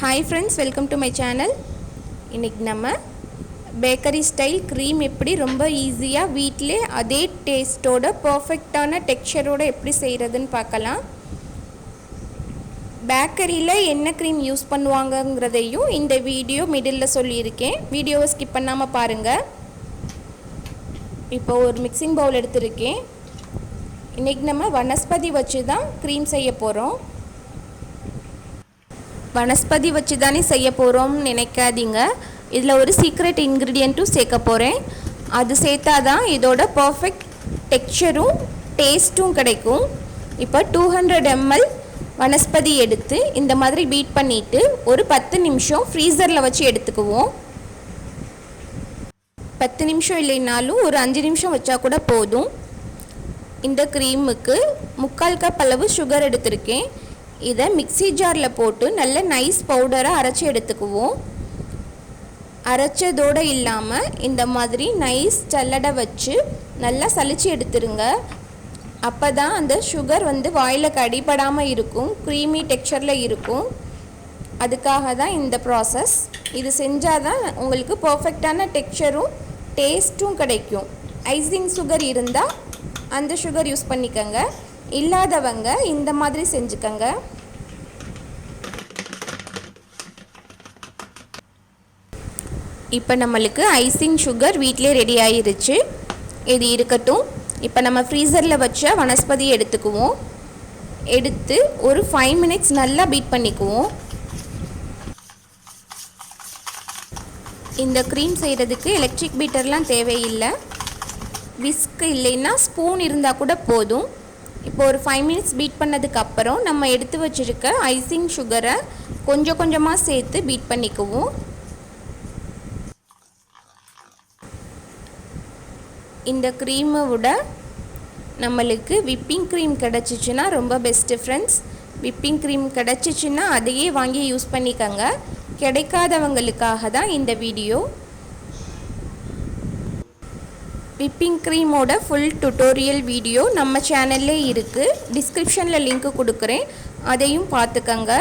Hi friends, welcome to my channel. இன்னைக்கு நம்ம bakery style cream எப்படி ரொம்ப ஈஸியாக வீட்டிலே அதே டேஸ்ட்டோட பர்ஃபெக்டான டெக்ஸ்சரோட எப்படி செய்கிறதுன்னு பார்க்கலாம். பேக்கரியில் என்ன க்ரீம் யூஸ் பண்ணுவாங்கங்கிறதையும் இந்த வீடியோ மிடில் சொல்லியிருக்கேன். வீடியோவை ஸ்கிப் பண்ணாமல் பாருங்கள். இப்போ ஒரு மிக்சிங் பவுல் எடுத்திருக்கேன். இன்றைக்கி நம்ம வனஸ்பதி வச்சு தான் க்ரீம் செய்ய போகிறோம். வனஸ்பதி வச்சு தானே செய்ய போகிறோம்னு நினைக்காதீங்க. இதில் ஒரு சீக்ரெட் இன்க்ரீடியண்ட்டும் சேர்க்க போகிறேன். அது சேர்த்தா தான் இதோட பர்ஃபெக்ட் டெக்ஸ்சரும் டேஸ்ட்டும் கிடைக்கும். இப்போ 200 ml வனஸ்பதி எடுத்து இந்த மாதிரி பீட் பண்ணிவிட்டு ஒரு 10 நிமிஷம் ஃப்ரீசரில் வச்சு எடுத்துக்குவோம். 10 நிமிஷம் இல்லைனாலும் ஒரு 5 நிமிஷம் வச்சா கூட போதும். இந்த க்ரீமுக்கு 3/4 கப் அளவு சுகர் எடுத்திருக்கேன். இதை மிக்ஸி ஜாரில் போட்டு நல்ல நைஸ் பவுடராக அரைச்சி எடுத்துக்குவோம். அரைச்சதோடு இல்லாமல் இந்த மாதிரி நைஸ் சல்லடை வச்சு நல்லா சலிச்சு எடுத்துருங்க. அப்போ தான் அந்த சுகர் வாயில் கடிப்படாமல் இருக்கும், க்ரீமி டெக்ஸ்சரில் இருக்கும். அதுக்காக தான் இந்த ப்ராசஸ். இது செஞ்சால் தான் உங்களுக்கு பர்ஃபெக்டான டெக்ஸ்சரும் டேஸ்ட்டும் கிடைக்கும். ஐசிங் சுகர் இருந்தால் அந்த சுகர் யூஸ் பண்ணிக்கோங்க, இல்லாதவங்க இந்த மாதிரி செஞ்சுக்கங்க. இப்போ நம்மளுக்கு ஐசிங் சுகர் வீட்டிலே ரெடி ஆகிருச்சு. இது இருக்கட்டும். இப்போ நம்ம ஃப்ரீசரில் வச்ச வனஸ்பதி எடுத்துக்குவோம். எடுத்து ஒரு 5 minutes நல்லா பீட் பண்ணிக்குவோம். இந்த க்ரீம் செய்கிறதுக்கு எலக்ட்ரிக் பீட்டர்லாம் தேவையில்லை. விஸ்க் இல்லைன்னா ஸ்பூன் இருந்தால் கூட போதும். இப்போ ஒரு 5 minutes பீட் பண்ணதுக்கப்புறம் நம்ம எடுத்து வச்சுருக்க ஐசிங் சுகரை கொஞ்சம் கொஞ்சமாக சேர்த்து பீட் பண்ணிக்குவோம். இந்த க்ரீமை விட நம்மளுக்கு விப்பிங் க்ரீம் கிடச்சிச்சின்னா ரொம்ப பெஸ்ட்டு ஃப்ரெண்ட்ஸ். விப்பிங் க்ரீம் கிடச்சிச்சின்னா அதையே வாங்கி யூஸ் பண்ணிக்கோங்க. கிடைக்காதவங்களுக்காக தான் இந்த வீடியோ. விப்பிங் க்ரீமோட ஃபுல் டுட்டோரியல் வீடியோ நம்ம சேனல்லே இருக்குது. டிஸ்கிரிப்ஷனில் லிங்க்கு கொடுக்குறேன், அதையும் பார்த்துக்கங்க.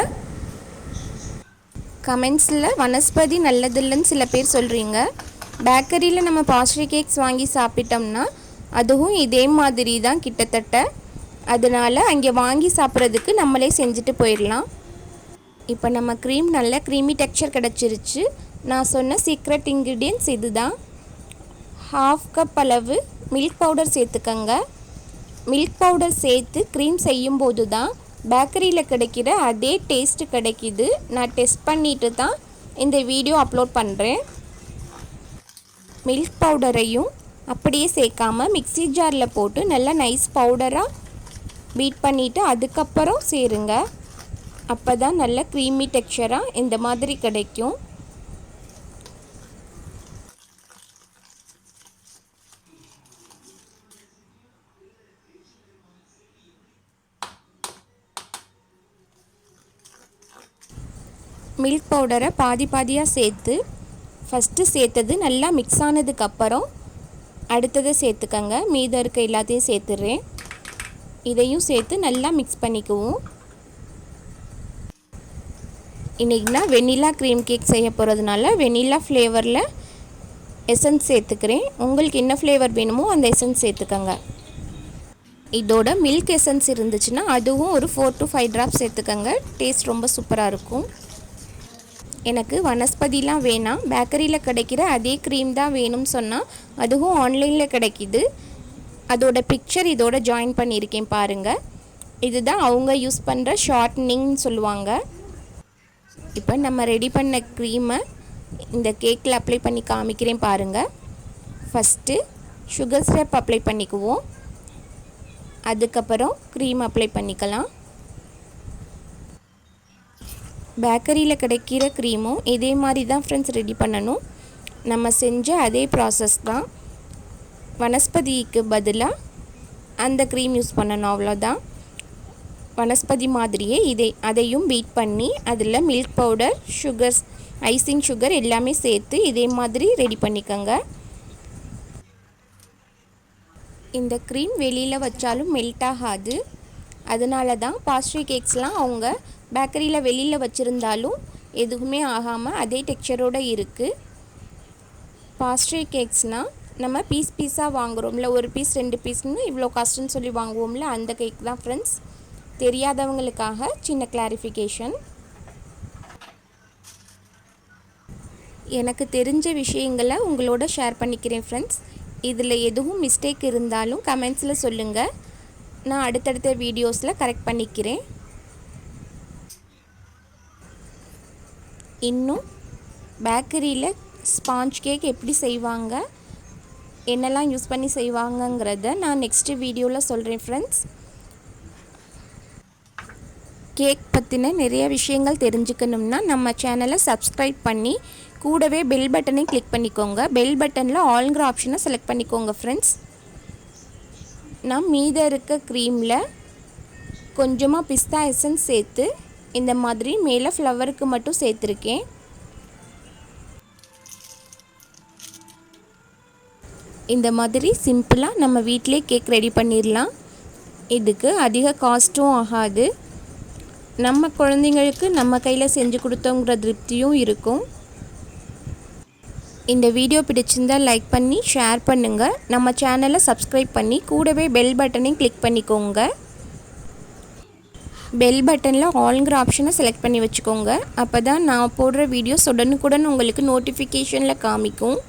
கமெண்ட்ஸில் வனஸ்பதி நல்லதில்லைன்னு சில பேர் சொல்கிறீங்க. பேக்கரியில் நம்ம பாஸ்ட்ரி கேக்ஸ் வாங்கி சாப்பிட்டோம்னா அதுவும் இதே மாதிரி தான் கிட்டத்தட்ட. அதனால் அங்கே வாங்கி சாப்பிட்றதுக்கு நம்மளே செஞ்சுட்டு போயிடலாம். இப்போ நம்ம க்ரீம் நல்ல க்ரீமி டெக்ஸ்சர் கிடச்சிருச்சு. நான் சொன்ன சீக்ரெட் இன்க்ரீடியன்ட்ஸ் இது தான். 1/2 கப் அளவு மில்க் பவுடர் சேர்த்துக்கங்க. மில்க் பவுடர் சேர்த்து க்ரீம் செய்யும்போது தான் பேக்கரியில் கிடைக்கிற அதே டேஸ்ட்டு கிடைக்கிது. நான் டெஸ்ட் பண்ணிவிட்டு தான் இந்த வீடியோ அப்லோட் பண்ணுறேன். மில்க் பவுடரையும் அப்படியே சேர்க்காமல் மிக்ஸி ஜாரில் போட்டு நல்லா நைஸ் பவுடராக பீட் பண்ணிவிட்டு அதுக்கப்புறம் சேருங்க. அப்போ தான் நல்ல க்ரீமி டெக்ஸ்சராக இந்த மாதிரி கிடைக்கும். மில்க் பவுடரை பாதி பாதியாக சேர்த்து ஃபஸ்ட்டு சேர்த்தது நல்லா மிக்ஸ் ஆனதுக்கப்புறம் அடுத்ததை சேர்த்துக்கங்க. மீதம் இருக்க எல்லாத்தையும் சேர்த்துடுறேன். இதையும் சேர்த்து நல்லா மிக்ஸ் பண்ணிக்குவோம். இன்றைக்கி நான் வெண்ணிலா க்ரீம் கேக் செய்ய போகிறதுனால வெண்ணிலா ஃப்ளேவரில் எசன்ஸ் சேர்த்துக்கிறேன். உங்களுக்கு என்ன ஃப்ளேவர் வேணுமோ அந்த எசன்ஸ் சேர்த்துக்கங்க. இதோட மில்க் எசன்ஸ் இருந்துச்சுன்னா அதுவும் ஒரு 4 to 5 drops சேர்த்துக்கங்க. டேஸ்ட் ரொம்ப சூப்பராக இருக்கும். எனக்கு வனஸ்பதிலாம் வேணாம், பேக்கரியில் கிடைக்கிற அதே க்ரீம் தான் வேணும்னு சொன்னால் அதுவும் ஆன்லைனில் கிடைக்கிது. அதோட பிக்சர் இதோட ஜாயின் பண்ணியிருக்கேன் பாருங்கள். இதுதான் அவங்க யூஸ் பண்ணுற ஷார்ட்னிங்னு சொல்லுவாங்க. இப்போ நம்ம ரெடி பண்ண க்ரீமை இந்த கேக்கில் அப்ளை பண்ணி காமிக்கிறேன் பாருங்கள். ஃபஸ்ட்டு சுகர் சிரப் அப்ளை பண்ணிக்குவோம். அதுக்கப்புறம் க்ரீம் அப்ளை பண்ணிக்கலாம். பேக்கரியில் கிடைக்கிற க்ரீமும் இதே மாதிரி தான் ஃப்ரெண்ட்ஸ் ரெடி பண்ணணும். நம்ம செஞ்ச அதே ப்ராசஸ் தான். வனஸ்பதிக்கு பதிலாக அந்த க்ரீம் யூஸ் பண்ணணும், அவ்வளோதான். வனஸ்பதி மாதிரியே அதையும் பீட் பண்ணி அதில் milk powder, sugars, icing sugar எல்லாமே சேர்த்து இதே மாதிரி ரெடி பண்ணிக்கோங்க. இந்த க்ரீம் வெளியில் வச்சாலும் மெல்ட் ஆகாது. அதனால தான் பாஸ்ட்ரி கேக்ஸ்லாம் அவங்க பேக்கரியில் வெளியில் வச்சுருந்தாலும் எதுவுமே ஆகாமல் அதே டெக்ஸ்சரோடு இருக்குது. பாஸ்ட்ரி கேக்ஸ்னால் நம்ம பீஸாக வாங்குகிறோம்ல, ஒரு பீஸ் 2 பீஸ்னு இவ்வளோ காஸ்ட்டுன்னு சொல்லி வாங்குவோம்ல, அந்த கேக் தான் ஃப்ரெண்ட்ஸ். தெரியாதவங்களுக்காக சின்ன கிளாரிஃபிகேஷன். எனக்கு தெரிஞ்ச விஷயங்களை உங்களோட ஷேர் பண்ணிக்கிறேன் ஃப்ரெண்ட்ஸ். இதில் எதுவும் மிஸ்டேக் இருந்தாலும் கமெண்ட்ஸில் சொல்லுங்கள், நான் அடுத்தடுத்த வீடியோஸில் கரெக்ட் பண்ணிக்கிறேன். இன்னும் பேக்கரியில் ஸ்பாஞ்ச் கேக் எப்படி செய்வாங்க, என்னெல்லாம் யூஸ் பண்ணி செய்வாங்கங்கிறத நான் நெக்ஸ்ட்டு வீடியோவில் சொல்கிறேன் ஃப்ரெண்ட்ஸ். கேக் பற்றின நிறைய விஷயங்கள் தெரிஞ்சுக்கணும்னா நம்ம சேனலை சப்ஸ்கிரைப் பண்ணி கூடவே பெல் பட்டனை கிளிக் பண்ணிக்கோங்க. பெல் பட்டனில் ஆல்ங்கிற ஆப்ஷனை செலக்ட் பண்ணிக்கோங்க ஃப்ரெண்ட்ஸ். நான் மீத இருக்க க்ரீமில் கொஞ்சமாக பிஸ்தா எசன்ஸ் சேர்த்து இந்த மாதிரி மேலே ஃப்ளவருக்கு மட்டும் சேர்த்துருக்கேன். இந்த மாதிரி சிம்பிளாக நம்ம வீட்டிலே கேக் ரெடி பண்ணிடலாம். இதுக்கு அதிக காஸ்ட்டும் ஆகாது. நம்ம குழந்தைங்களுக்கு நம்ம கையில் செஞ்சு கொடுத்தோங்கிற திருப்தியும் இருக்கும். இந்த வீடியோ பிடிச்சிருந்தால் லைக் பண்ணி ஷேர் பண்ணுங்கள். நம்ம சேனலை சப்ஸ்கிரைப் பண்ணி கூடவே பெல் பட்டனையும் கிளிக் பண்ணிக்கோங்க. பெல் பட்டனில் ஆல்ங்கிற ஆப்ஷனை செலக்ட் பண்ணி வச்சுக்கோங்க. அப்போ தான் நான் போடுற வீடியோஸ் உடனுக்குடன் உங்களுக்கு நோட்டிஃபிகேஷனில் காமிக்கும்.